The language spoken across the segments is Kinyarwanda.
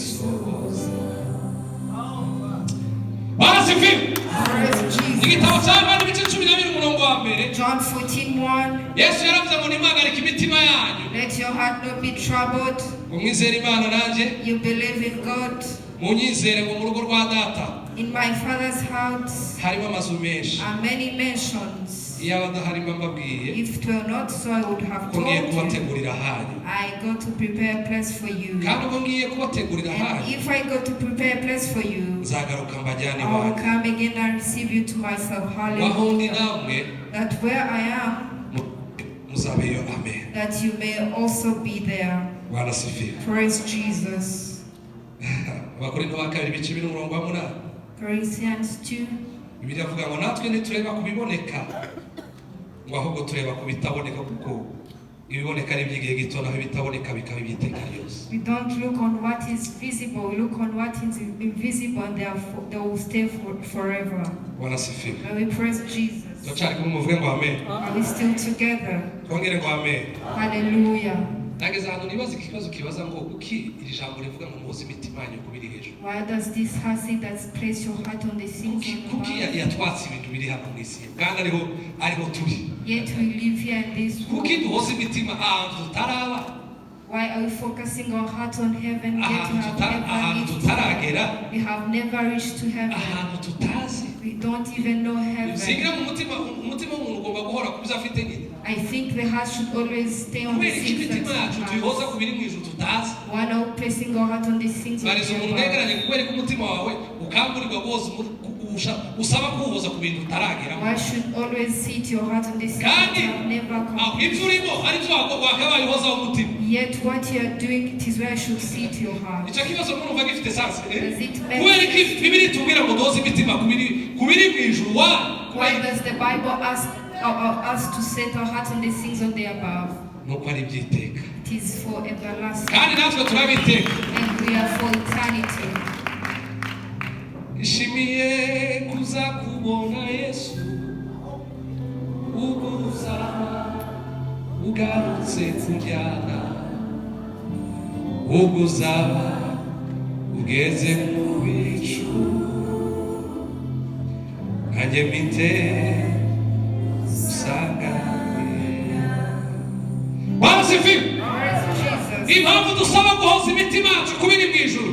isohoza. Barasifiwe. Igitabo cya Yohana ibice 12 umurongo wa mbere. John 14:1. Yesu yaravuze ngo nimuhagarike imitima yanyu. Let your heart not be troubled. Umwizere Imana nanje. You believe in God. Munyizere ngo mu rugo rwa data. In my Father's house harimo amazu menshi. are many mansions. Iyaba harimo mbabwiye. If it were not so, I would have told Ngiye you. kubategurira hanyu. I go to prepare a place for you. Kandi ubwo ngiye kubategurira hanyu. And if I go to prepare a place for you, nzagaruka mbajyane I will wanyu. come again and receive you to myself. Wahundi Hallelujah. namwe. That where I am, muzabeyo. Amen. that you may also be there. Bwana sifiwe. Praise Jesus. Abakorinto ba kabiri ibice 2 umurongo wa 8. Corinthians 2. Bibiliya avuga ngo natwe ntitureba kubiboneka ngo ahubwo tureba kubitaboneka kuko ibiboneka ari by'igihe gito naho ibitaboneka bikaba iby'iteka ryose. We don't look on what is visible, we look on what is invisible, and they will stay forever. Bwana sifiwe. And we praise Jesus. Tuchari kumuvuge ngo amen. Are we still together? Twongere ngo amen. Hallelujah. Nageze ahantu nibaza ikibazo kibaza ngo kuki iri jambo rivuga ngo muhoze imitima yanyu kubiri hejuru. Why does this say that place your heart on the things above? Kuki yatwatse ibintu biri hano mu isi kandi ariho turi. Yet we live here in this world. Kuki duhoze imitima ahantu tutaraba. Why are we focusing our heart on heaven yet we have never reached to heaven? We don't even know heaven. I think the heart should always stay on the things that Why are we placing our heart on the things of heaven? Why should always sit your heart on the things that have never come? Yet what you are doing, it is where I should sit your heart. Does it make Why does the Bible ask us to set our heart on the things on the above? It is for everlasting. And we are for eternity. Ishimiye kuza kubona Yesu uguza ugarutse kujyana uguza ugeze mu bicu kanje mite usanga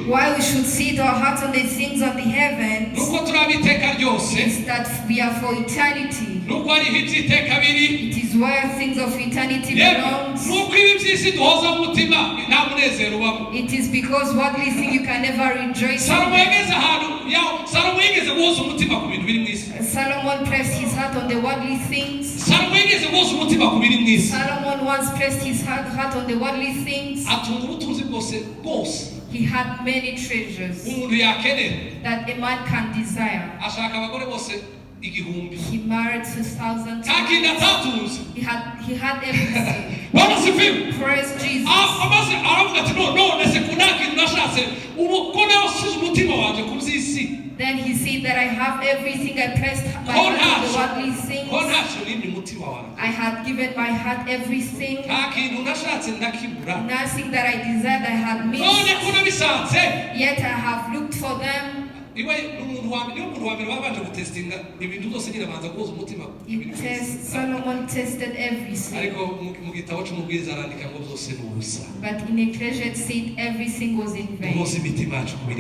Why we should sit our hearts on the things of the heavens is that we are for eternity. It is where things of eternity belongs. It is because what we think you can never rejoice in. Solomon placed his heart on the worldly things. Solomon once placed his heart on the worldly things. He had many treasures that a man can desire. He married 2,000 times. He had everything. Praise Jesus. Then he said that I have everything. I placed my heart on the worldly things. I had given my heart everything. Nothing that I desired I had missed. Yet I have looked for them. Solomon tested everything. But in Ecclesiastes it said everything was in vain.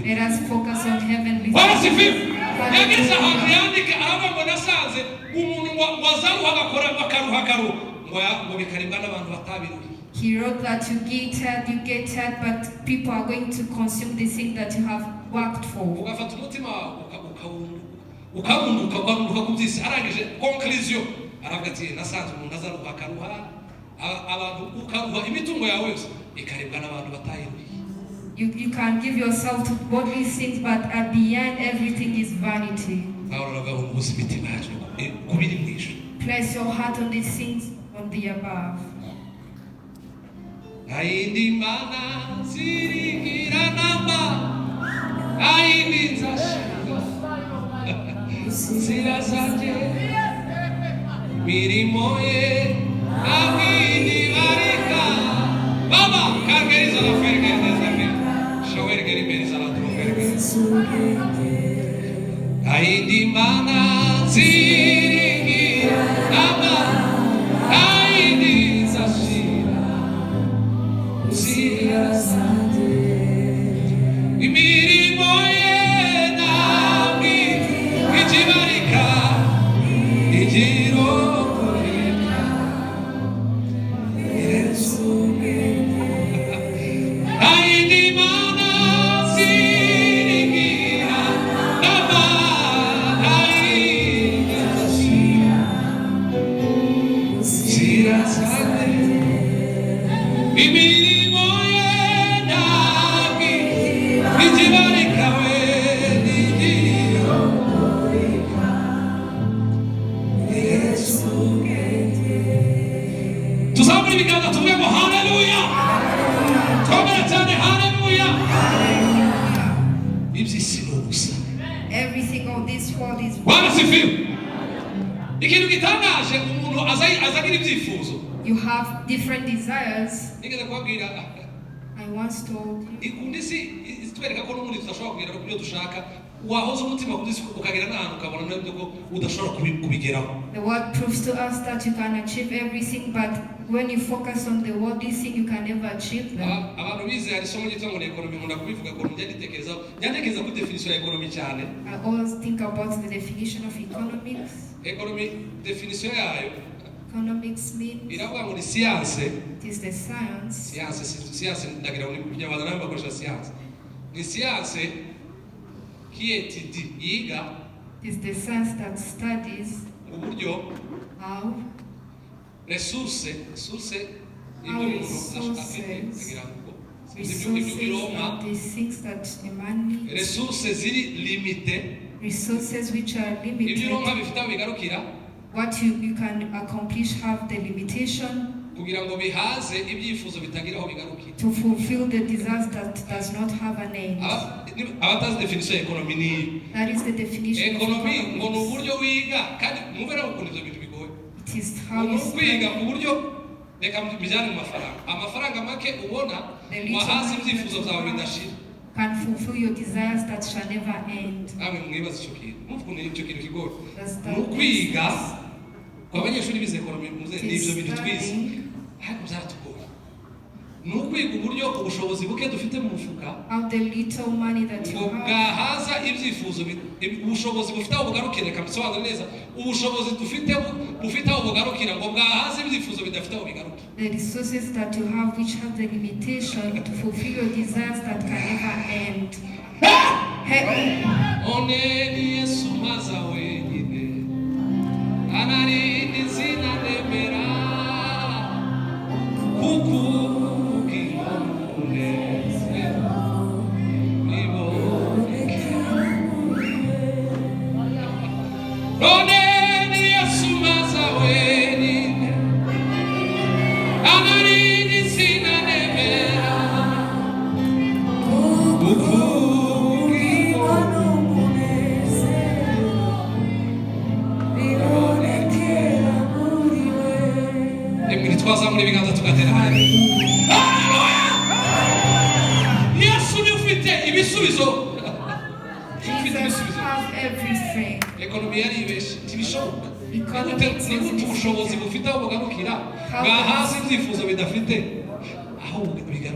Let us focus on heavenly things. He wrote that you get tired, but people are going to consume the thing that you have worked for. You can give yourself to bodily things, but at the end everything is vanity. Place your heart on the things on the above. Aindi mana zirigira namba aindi zashanga zira zanje mirimo ye aindi barika baba kangeriza la ferga nezame shower geri Imana ziringira aini zashira zirasande imirimo ye namwe ikibarika igirokoreka Yesu aini Imana ziringira aini zashira zirasande imirimo ye namwe ikibarika we igirokoreka Yesu tuzamura ibiganza tuvuge ngo haleluya twongere cyane haleluya iby'isi ni ubusa Everything of this world is barasifiwe ikintu gitangaje umuntu azagira ibyifuzo you have different desires. nigeze kubabwira I once told you ikundi si itwereka ko n'umuntu tudashobora kugera ku byo dushaka wahoza umutima kudisi ukagera n'ahantu ukabona nabyo ko udashobora kubigeraho the word proves to us that you can achieve everything, but when you focus on the worldly thing you can never achieve them. abantu bize hari isomo ryitwa ngo economy nkunda kubivuga ko njyanitekereza ku definition ya economy cyane. I always think about the definition of economics. Economy definition yayo Economics means iravuga ngo ni science. it is the science. Science ndagira ngo by'abantu nabo bakoresha science. Ni science qui étudie yiga It is the science that studies uburyo how resources are the things that a man needs. resources ziri limité Resources which are limited. What you can accomplish have the limitation to fulfill the desires that does not have an end. That is the definition of economy. It is how you study. Can fulfill your desires that shall never end. How the little money that you have. The resources that you have which have the limitation to fulfill your desires that can never end.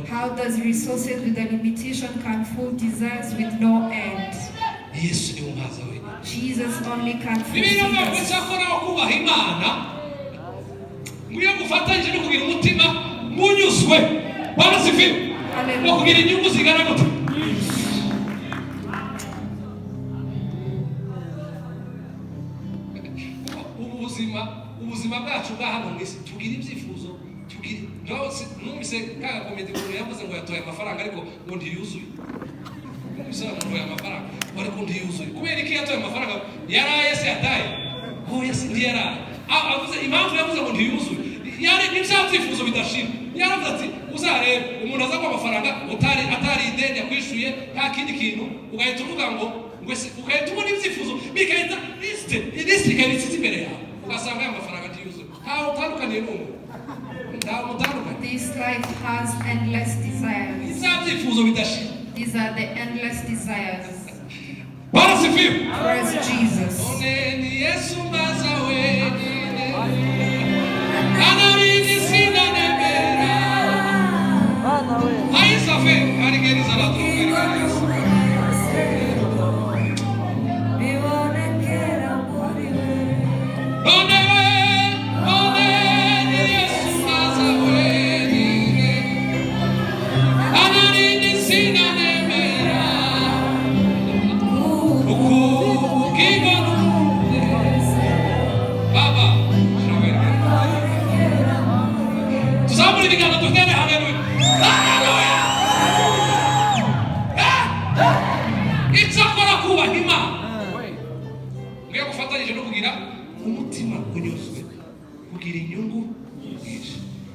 How does resources with a limitation can fulfill desires with no end? Jesus only can fulfill desires. ubuzima bwacu bwa hano mwisi tugira ibyifuzo tugira numvise kaga komedi ko yavuze ngo yatoye amafaranga ariko ngo ndiyuzuye bisaba ngo amafaranga ariko ndiyuzuye kubera iki yatoye amafaranga yaraye se yataye ho yasi ndiyara avuze impamvu yavuze ngo ndiyuzuye yari n'ibyifuzo bidashira yaravuze ati uzarebe umuntu aza kwa amafaranga atari ideni yakwishuye nta kindi kintu ugahita uvuga ngo ugahita ubona ibyifuzo bikahita liste ikabitse imbere yawe ugasanga amafaranga ndiyuzuye ntawe utandukaniye n'umuntu. This life has endless desires. These are the endless desires. Praise Jesus.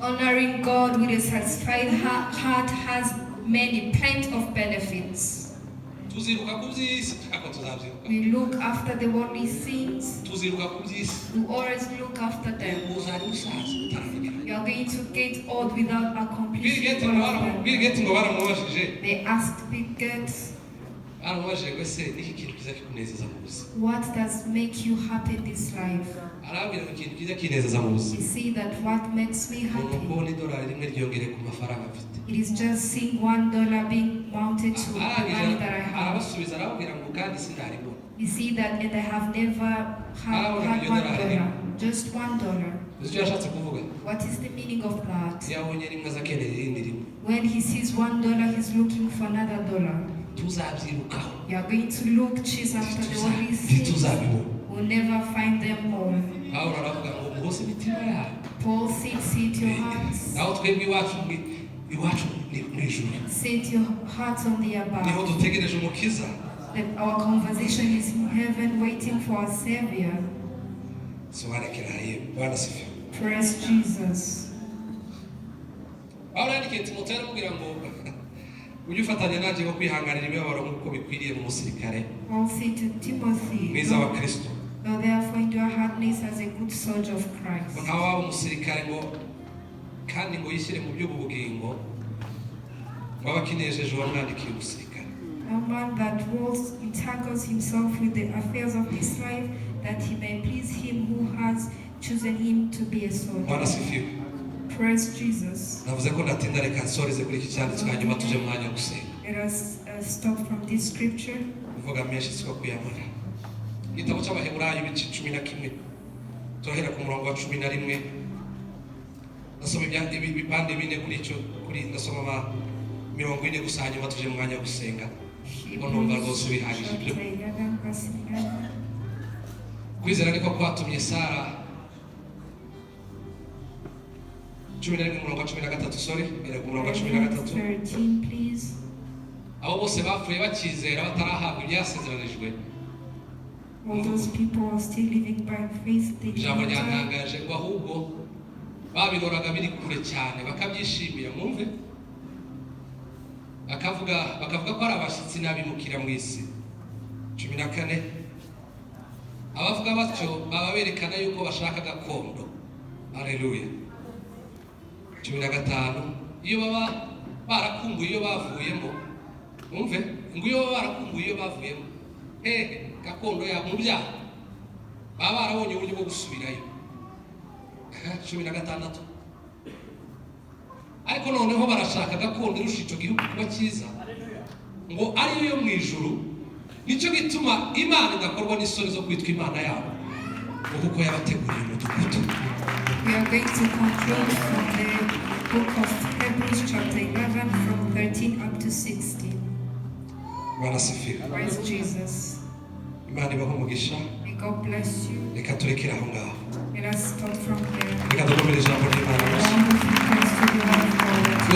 Honoring God with a satisfied heart has plenty of benefits. We look after the worldly things. We always look after them. You are going to get old without accomplishing all of them. They asked Bill Gates, what does make you happy in this life? You see that what makes me happy? It is just seeing $1 being mounted to the money that I have. You see that, and I have never had $1. Just $1. What is the meaning of that? When he sees $1, he's looking for another $1. You are going to look, chase after the worldly things. We'll never find them all. Paul said, set your hearts. Set your hearts on the above. That our conversation is in heaven, waiting for our Savior. Praise Jesus. Paul said to Timothy, "Now therefore in your hardness as a good soldier of Christ." No man that entangles himself with the affairs of this life, that he may please him who has chosen him to be a soldier. Praise Jesus. Let us stop from this scripture. Kwizera niko kwatumye Sara 13 please. Abo bose bapfuye bakizera batarahabwa ibyasezeranijwe. All those people are still living by faith. Jambo ryantangaje ngo ahubwo babihoraga biri kure cyane bakabyishimira mwumve. Bakavuga ko ari abashitsi nabimukira mu isi. 14 abavuga batyo baba berekana yuko bashaka gakondo. Haleluya. 15 iyo baba barakumbuye iyo bavuyemo, umve ngo iyo barakumbuye iyo bavuyemo, gakondo ya mu byaha baba barabonye uburyo bwo gusubirayo. 16 ariko noneho barashaka gakondo irushico gihugu kuba cyiza ngo ari yo mu ijuru. Nicyo gituma Imana igakorwa n'isoni zo kwitwa Imana yabo kuko yabateguriye umudugudu. We are going to conclude from the book of Hebrews chapter 11 from 13 up to 16. Praise Jesus. Imana ibahe umugisha. May God bless you. Reka turekere aho ngaho. Let us stop from here. Reka dukomere ijambo ry'Imana.